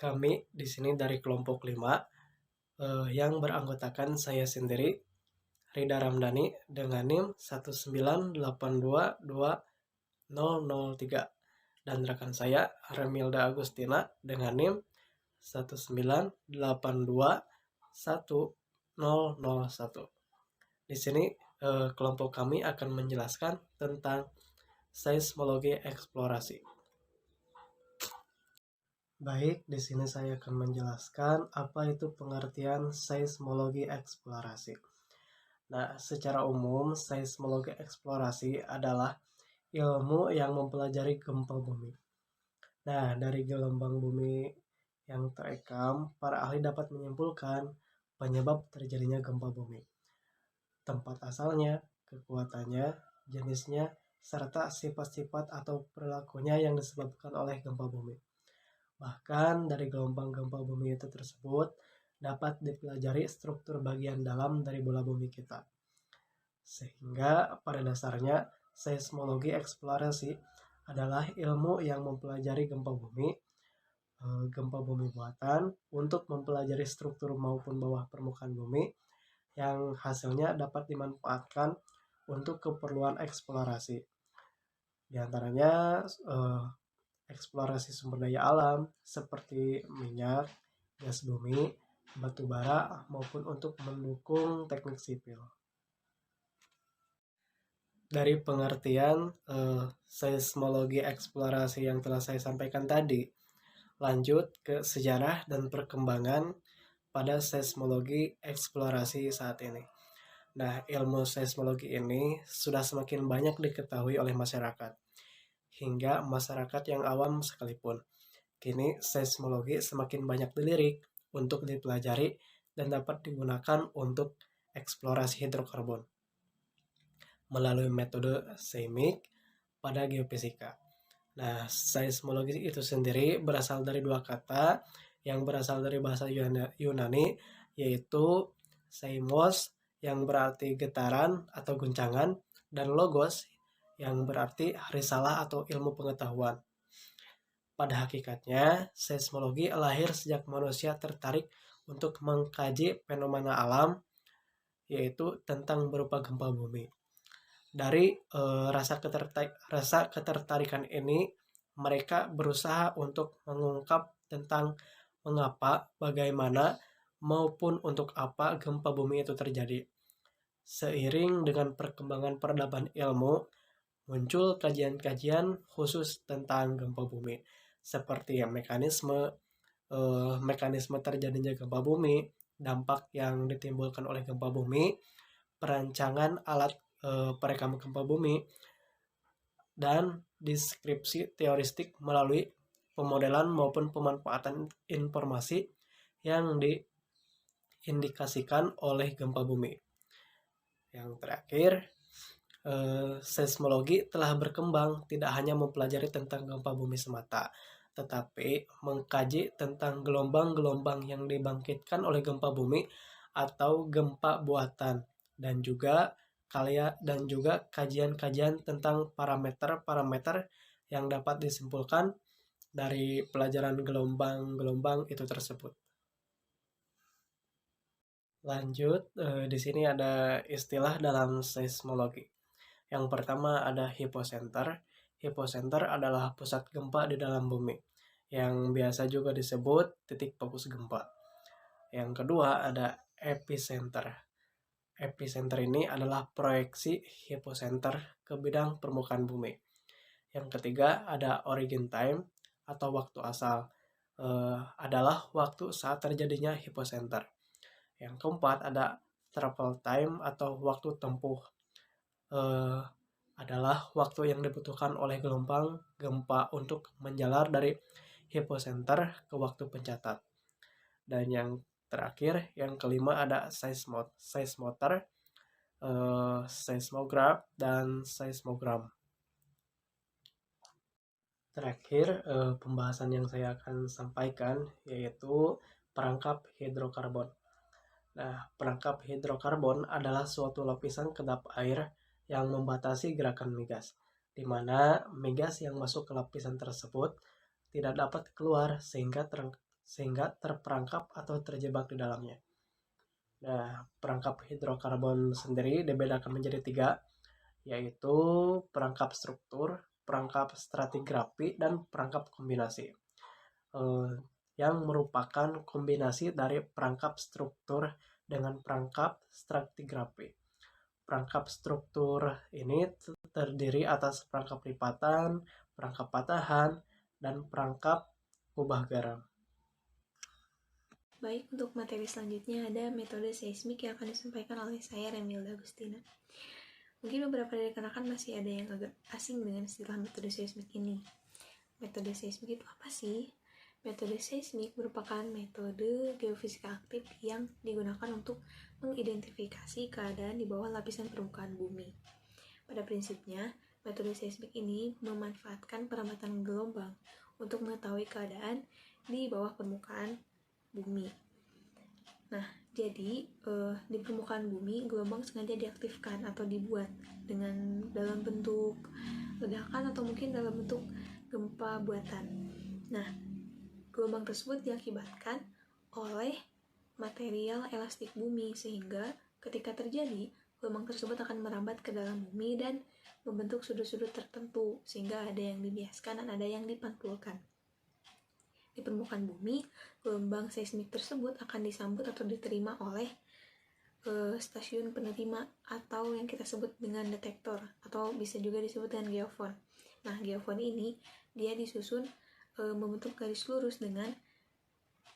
Kami di sini dari kelompok 5 yang beranggotakan saya sendiri, Rida Ramdhani dengan NIM 198222003 dan rekan saya Remilda Agustina dengan NIM 198221001. Di sini kelompok kami akan menjelaskan tentang seismologi eksplorasi. Baik, di sini saya akan menjelaskan apa itu pengertian seismologi eksplorasi. Nah, secara umum, seismologi eksplorasi adalah ilmu yang mempelajari gempa bumi. Nah, dari gelombang bumi yang terekam, para ahli dapat menyimpulkan penyebab terjadinya gempa bumi, tempat asalnya, kekuatannya, jenisnya, serta sifat-sifat atau perilakunya yang disebabkan oleh gempa bumi. Bahkan dari gelombang gempa bumi itu tersebut dapat dipelajari struktur bagian dalam dari bola bumi kita. Sehingga pada dasarnya seismologi eksplorasi adalah ilmu yang mempelajari gempa bumi buatan untuk mempelajari struktur maupun bawah permukaan bumi yang hasilnya dapat dimanfaatkan untuk keperluan eksplorasi. Di antaranya eksplorasi sumber daya alam seperti minyak, gas bumi, batu bara, maupun untuk mendukung teknik sipil. Dari pengertian seismologi eksplorasi yang telah saya sampaikan tadi, lanjut ke sejarah dan perkembangan pada seismologi eksplorasi saat ini. Nah, ilmu seismologi ini sudah semakin banyak diketahui oleh masyarakat, hingga masyarakat yang awam sekalipun. Kini seismologi semakin banyak dilirik untuk dipelajari dan dapat digunakan untuk eksplorasi hidrokarbon melalui metode seismik pada geofisika. Nah, seismologi itu sendiri berasal dari dua kata yang berasal dari bahasa Yunani, yaitu seismos yang berarti getaran atau guncangan, dan logos yang berarti risalah atau ilmu pengetahuan. Pada hakikatnya, seismologi lahir sejak manusia tertarik untuk mengkaji fenomena alam, yaitu tentang berupa gempa bumi. Dari rasa ketertarikan ini, mereka berusaha untuk mengungkap tentang mengapa, bagaimana, maupun untuk apa gempa bumi itu terjadi. Seiring dengan perkembangan peradaban ilmu, muncul kajian-kajian khusus tentang gempa bumi, seperti mekanisme terjadinya gempa bumi, dampak yang ditimbulkan oleh gempa bumi, perancangan alat perekam gempa bumi, dan deskripsi teoristik melalui pemodelan maupun pemanfaatan informasi yang diindikasikan oleh gempa bumi. Yang terakhir, seismologi telah berkembang tidak hanya mempelajari tentang gempa bumi semata, tetapi mengkaji tentang gelombang-gelombang yang dibangkitkan oleh gempa bumi atau gempa buatan, dan juga kajian-kajian tentang parameter-parameter yang dapat disimpulkan dari pelajaran gelombang-gelombang itu tersebut. Lanjut, di sini ada istilah dalam seismologi. Yang pertama ada hypocenter. Hypocenter adalah pusat gempa di dalam bumi, yang biasa juga disebut titik fokus gempa. Yang kedua ada epicenter. Epicenter ini adalah proyeksi hypocenter ke bidang permukaan bumi. Yang ketiga ada origin time atau waktu asal. Adalah waktu saat terjadinya hypocenter. Yang keempat ada travel time atau waktu tempuh. Adalah waktu yang dibutuhkan oleh gelombang gempa untuk menjalar dari hypocenter ke waktu pencatat. Dan yang terakhir, yang kelima ada seismometer, seismograf, dan seismogram. Terakhir, pembahasan yang saya akan sampaikan yaitu perangkap hidrokarbon. Nah, perangkap hidrokarbon adalah suatu lapisan kedap air yang membatasi gerakan migas, di mana migas yang masuk ke lapisan tersebut tidak dapat keluar sehingga sehingga terperangkap atau terjebak di dalamnya. Nah, perangkap hidrokarbon sendiri dibedakan menjadi 3, yaitu perangkap struktur, perangkap stratigrafi, dan perangkap kombinasi. Yang merupakan kombinasi dari perangkap struktur dengan perangkap stratigrafi. Perangkap struktur ini terdiri atas perangkap lipatan, perangkap patahan, dan perangkap kubah garam. Baik, untuk materi selanjutnya ada metode seismik yang akan disampaikan oleh saya, Remilda Agustina. Mungkin beberapa dari rekan-rekan masih ada yang agak asing dengan istilah metode seismik ini. Metode seismik itu apa sih? Metode seismik merupakan metode geofisika aktif yang digunakan untuk mengidentifikasi keadaan di bawah lapisan permukaan bumi. Pada prinsipnya, metode seismik ini memanfaatkan perambatan gelombang untuk mengetahui keadaan di bawah permukaan bumi. Nah, jadi di permukaan bumi gelombang sengaja diaktifkan atau dibuat dengan dalam bentuk ledakan atau mungkin dalam bentuk gempa buatan. Nah, gelombang tersebut diakibatkan oleh material elastik bumi sehingga ketika terjadi gelombang tersebut akan merambat ke dalam bumi dan membentuk sudut-sudut tertentu sehingga ada yang dibiaskan dan ada yang dipantulkan. Di permukaan bumi, gelombang seismik tersebut akan disambut atau diterima oleh stasiun penerima atau yang kita sebut dengan detektor atau bisa juga disebut dengan geofon. Nah, geofon ini dia disusun membentuk garis lurus dengan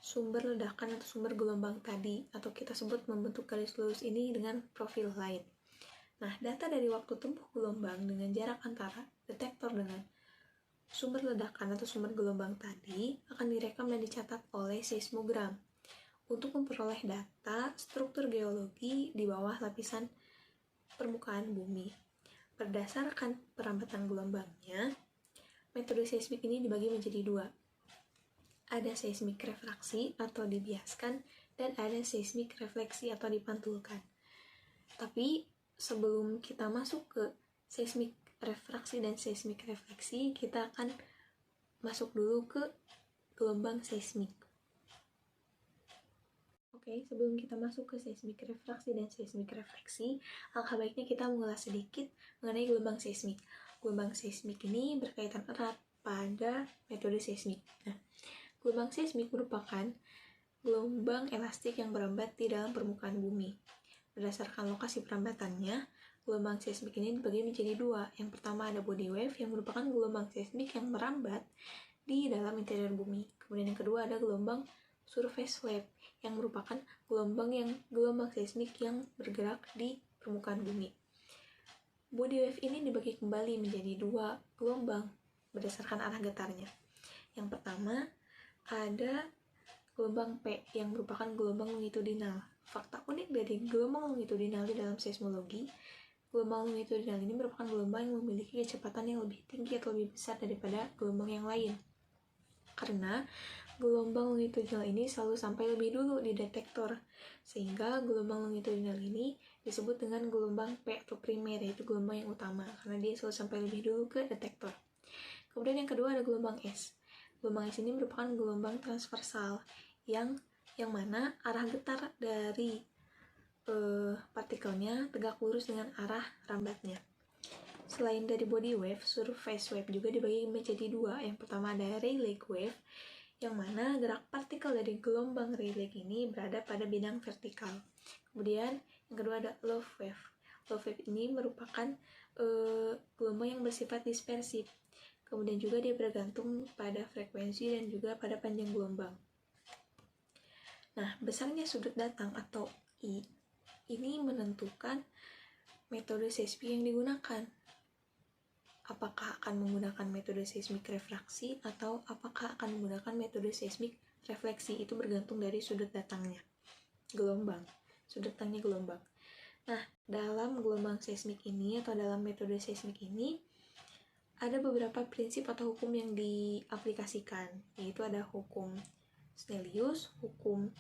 sumber ledakan atau sumber gelombang tadi, atau kita sebut membentuk garis lurus ini dengan profil lain. Nah, data dari waktu tempuh gelombang dengan jarak antara detektor dengan sumber ledakan atau sumber gelombang tadi akan direkam dan dicatat oleh seismogram untuk memperoleh data struktur geologi di bawah lapisan permukaan bumi. Berdasarkan perambatan gelombangnya, metode seismik ini dibagi menjadi 2. Ada seismik refraksi atau dibiaskan dan ada seismik refleksi atau dipantulkan. Tapi sebelum kita masuk ke seismik refraksi dan seismik refleksi, kita akan masuk dulu ke gelombang seismik. Oke, sebelum kita masuk ke seismik refraksi dan seismik refleksi, alangkah baiknya kita mengulas sedikit mengenai gelombang seismik. Gelombang seismik ini berkaitan erat pada metode seismik. Nah, gelombang seismik merupakan gelombang elastik yang merambat di dalam permukaan bumi. Berdasarkan lokasi perambatannya, gelombang seismik ini dibagi menjadi 2. Yang pertama ada body wave yang merupakan gelombang seismik yang merambat di dalam interior bumi. Kemudian yang kedua ada gelombang surface wave yang merupakan gelombang seismik yang bergerak di permukaan bumi. Body wave ini dibagi kembali menjadi 2 gelombang berdasarkan arah getarnya. Yang pertama ada gelombang P yang merupakan gelombang longitudinal. Fakta unik dari gelombang longitudinal di dalam seismologi, gelombang longitudinal ini merupakan gelombang yang memiliki kecepatan yang lebih tinggi atau lebih besar daripada gelombang yang lain. Karena gelombang longitudinal ini selalu sampai lebih dulu di detektor, sehingga gelombang longitudinal ini disebut dengan gelombang P atau primer, yaitu gelombang yang utama, karena dia selalu sampai lebih dulu ke detektor. Kemudian yang kedua ada gelombang S. Gelombang S ini merupakan gelombang transversal, yang mana arah getar dari partikelnya tegak lurus dengan arah rambatnya. Selain dari body wave, surface wave juga dibagi menjadi 2. Yang pertama ada Rayleigh wave, yang mana gerak partikel dari gelombang Rayleigh ini berada pada bidang vertikal. Kemudian yang kedua ada Love wave. Love wave ini merupakan gelombang yang bersifat dispersif. Kemudian juga dia bergantung pada frekuensi dan juga pada panjang gelombang. Nah, besarnya sudut datang atau I ini menentukan metode seismik yang digunakan. Apakah akan menggunakan metode seismik refraksi atau apakah akan menggunakan metode seismik refleksi, itu bergantung dari sudut datangnya gelombang, sudut datangnya gelombang. Nah, dalam gelombang seismik ini atau dalam metode seismik ini ada beberapa prinsip atau hukum yang diaplikasikan, yaitu ada hukum Snellius, hukum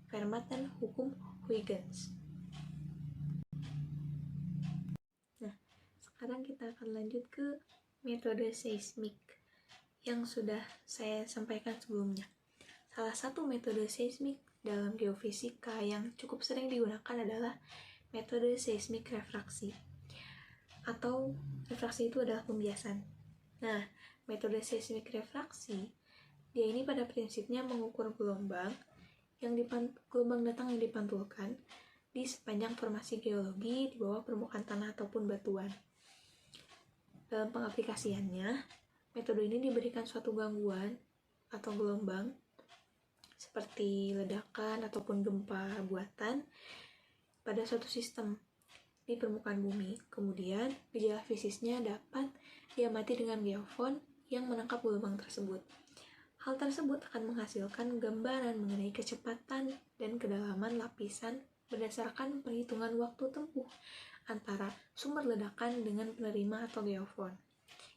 Fermat, dan hukum Huygens. Nah, sekarang kita akan lanjut ke metode seismik yang sudah saya sampaikan sebelumnya. Salah satu metode seismik dalam geofisika yang cukup sering digunakan adalah metode seismik refraksi. Atau refraksi itu adalah pembiasan. Nah, metode seismik refraksi, dia ini pada prinsipnya mengukur gelombang datang yang dipantulkan di sepanjang formasi geologi di bawah permukaan tanah ataupun batuan. Dalam pengaplikasiannya, metode ini diberikan suatu gangguan atau gelombang seperti ledakan ataupun gempa buatan pada suatu sistem di permukaan bumi. Kemudian, gejala fisiknya dapat diamati dengan geofon yang menangkap gelombang tersebut. Hal tersebut akan menghasilkan gambaran mengenai kecepatan dan kedalaman lapisan berdasarkan perhitungan waktu tempuh antara sumber ledakan dengan penerima atau geofon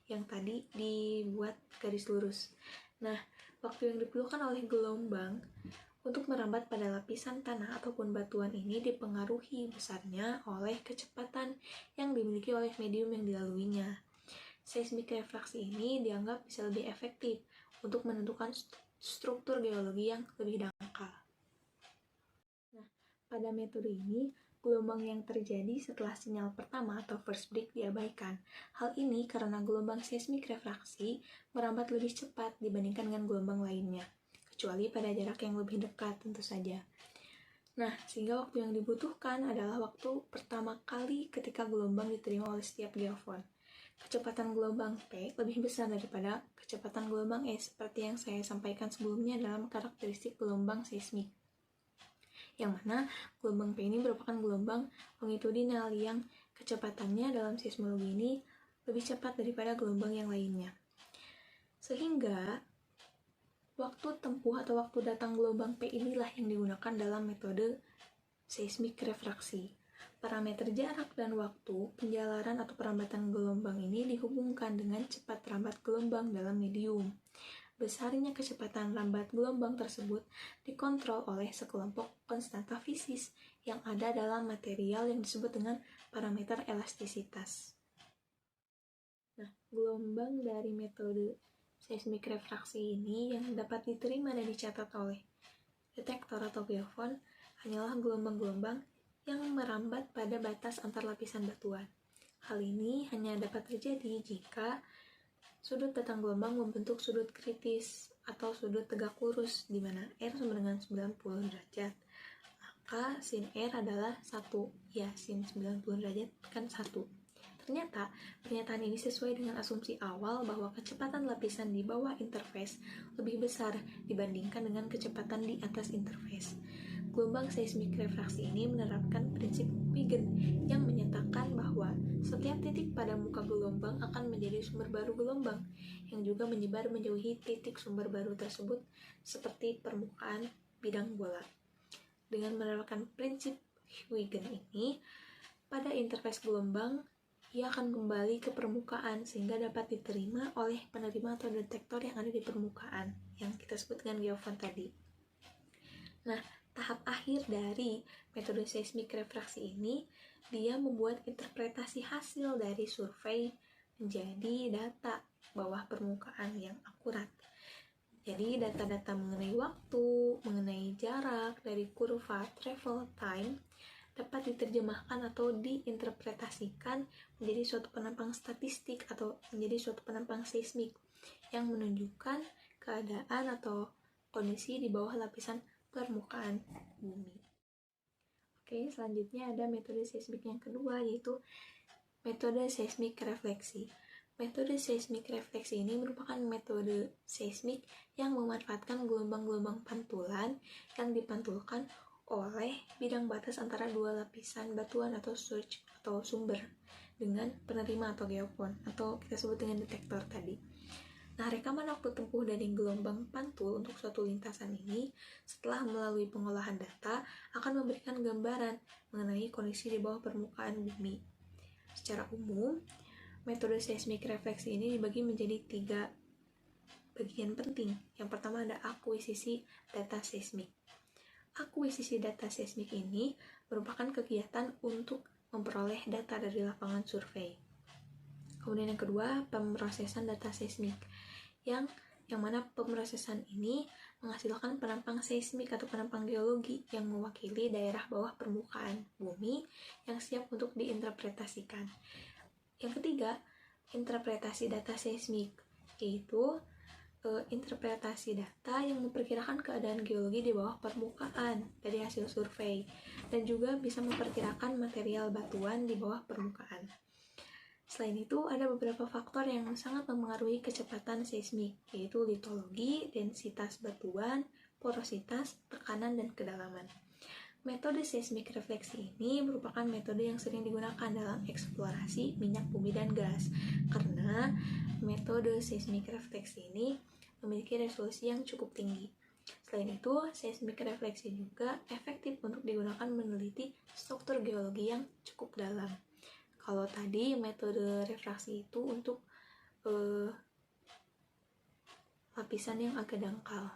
yang tadi dibuat garis lurus. Nah, waktu yang diperlukan oleh gelombang untuk merambat pada lapisan tanah ataupun batuan ini dipengaruhi besarnya oleh kecepatan yang dimiliki oleh medium yang dilaluinya. Seismik refraksi ini dianggap bisa lebih efektif untuk menentukan struktur geologi yang lebih dangkal. Nah, pada metode ini, gelombang yang terjadi setelah sinyal pertama atau first break diabaikan. Hal ini karena gelombang seismik refraksi merambat lebih cepat dibandingkan dengan gelombang lainnya, kecuali pada jarak yang lebih dekat tentu saja. Nah, sehingga waktu yang dibutuhkan adalah waktu pertama kali ketika gelombang diterima oleh setiap geofon. Kecepatan gelombang P lebih besar daripada kecepatan gelombang E seperti yang saya sampaikan sebelumnya dalam karakteristik gelombang seismik. Yang mana gelombang P ini merupakan gelombang longitudinal yang kecepatannya dalam seismologi ini lebih cepat daripada gelombang yang lainnya. Sehingga waktu tempuh atau waktu datang gelombang P inilah yang digunakan dalam metode seismik refraksi. Parameter jarak dan waktu penjalaran atau perambatan gelombang ini dihubungkan dengan cepat rambat gelombang dalam medium. Besarnya kecepatan rambat gelombang tersebut dikontrol oleh sekelompok konstanta fisis yang ada dalam material yang disebut dengan parameter elastisitas. Nah, gelombang dari metode seismik refraksi ini yang dapat diterima dan dicatat oleh detektor atau geofon hanyalah gelombang-gelombang yang merambat pada batas antar lapisan batuan. Hal ini hanya dapat terjadi jika sudut datang gelombang membentuk sudut kritis atau sudut tegak lurus di mana R sama dengan 90 derajat. Maka sin R adalah 1. Ya, sin 90 derajat kan 1. Ternyata, pernyataan ini sesuai dengan asumsi awal bahwa kecepatan lapisan di bawah interface lebih besar dibandingkan dengan kecepatan di atas interface. Gelombang seismik refraksi ini menerapkan prinsip Huygens yang menyatakan bahwa setiap titik pada muka gelombang akan menjadi sumber baru gelombang yang juga menyebar menjauhi titik sumber baru tersebut seperti permukaan bidang bola. Dengan menerapkan prinsip Huygens ini, pada interface gelombang ia akan kembali ke permukaan sehingga dapat diterima oleh penerima atau detektor yang ada di permukaan yang kita sebut dengan geofon tadi. Nah, tahap akhir dari metode seismik refraksi ini, dia membuat interpretasi hasil dari survei menjadi data bawah permukaan yang akurat. Jadi, data-data mengenai waktu, mengenai jarak dari kurva travel time dapat diterjemahkan atau diinterpretasikan menjadi suatu penampang statistik atau menjadi suatu penampang seismik yang menunjukkan keadaan atau kondisi di bawah lapisan permukaan bumi. Oke, selanjutnya ada metode seismik yang kedua, yaitu metode seismik refleksi. Metode seismik refleksi ini merupakan metode seismik yang memanfaatkan gelombang-gelombang pantulan yang dipantulkan oleh bidang batas antara dua lapisan batuan atau surge atau sumber dengan penerima atau geofon atau kita sebut dengan detektor tadi. Nah, rekaman waktu tempuh dari gelombang pantul untuk suatu lintasan ini setelah melalui pengolahan data akan memberikan gambaran mengenai kondisi di bawah permukaan bumi. Secara umum, metode seismik refleksi ini dibagi menjadi 3 bagian penting. Yang pertama ada akuisisi data seismik. Akuisisi data seismik ini merupakan kegiatan untuk memperoleh data dari lapangan survei. Kemudian yang kedua, pemrosesan data seismik yang yang mana pemrosesan ini menghasilkan penampang seismik atau penampang geologi yang mewakili daerah bawah permukaan bumi yang siap untuk diinterpretasikan. Yang ketiga, interpretasi data seismik, yaitu interpretasi data yang memperkirakan keadaan geologi di bawah permukaan dari hasil survei dan juga bisa memperkirakan material batuan di bawah permukaan. Selain itu, ada beberapa faktor yang sangat mempengaruhi kecepatan seismik, yaitu litologi, densitas batuan, porositas, tekanan, dan kedalaman. Metode seismik refleksi ini merupakan metode yang sering digunakan dalam eksplorasi minyak bumi dan gas, karena metode seismik refleksi ini memiliki resolusi yang cukup tinggi. Selain itu, seismik refleksi juga efektif untuk digunakan meneliti struktur geologi yang cukup dalam. Kalau tadi metode refraksi itu untuk lapisan yang agak dangkal.